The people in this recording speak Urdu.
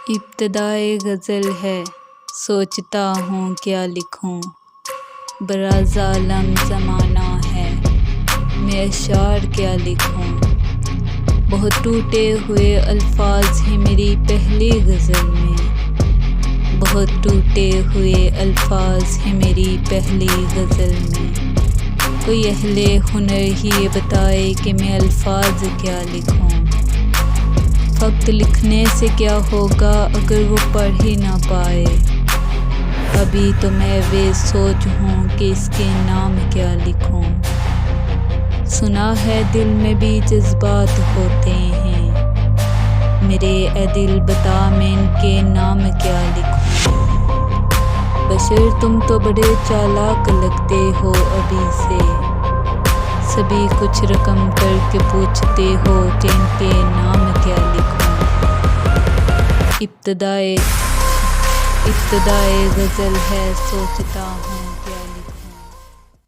ابتدائے غزل ہے، سوچتا ہوں کیا لکھوں، بڑا ظالم زمانہ ہے، میں اشعار کیا لکھوں۔ بہت ٹوٹے ہوئے الفاظ ہیں میری پہلی غزل میں، بہت ٹوٹے ہوئے الفاظ ہیں میری پہلی غزل میں۔ کوئی اہل ہنر ہی یہ بتائے کہ میں الفاظ کیا لکھوں۔ فقط لکھنے سے کیا ہوگا اگر وہ پڑھ ہی نہ پائے، ابھی تو میں بے سوچ ہوں کہ اس کے نام کیا لکھوں۔ سنا ہے دل میں بھی جذبات ہوتے ہیں، میرے اے دل بتا میں ان کے نام کیا لکھوں۔ بشر تم تو بڑے چالاک لگتے ہو ابھی سے، سبھی کچھ رقم کر کے پوچھتے ہو کہ ان کے نام کیا لکھوں۔ ابتدائے غزل ہے، سوچتا ہوں کیا لکھوں۔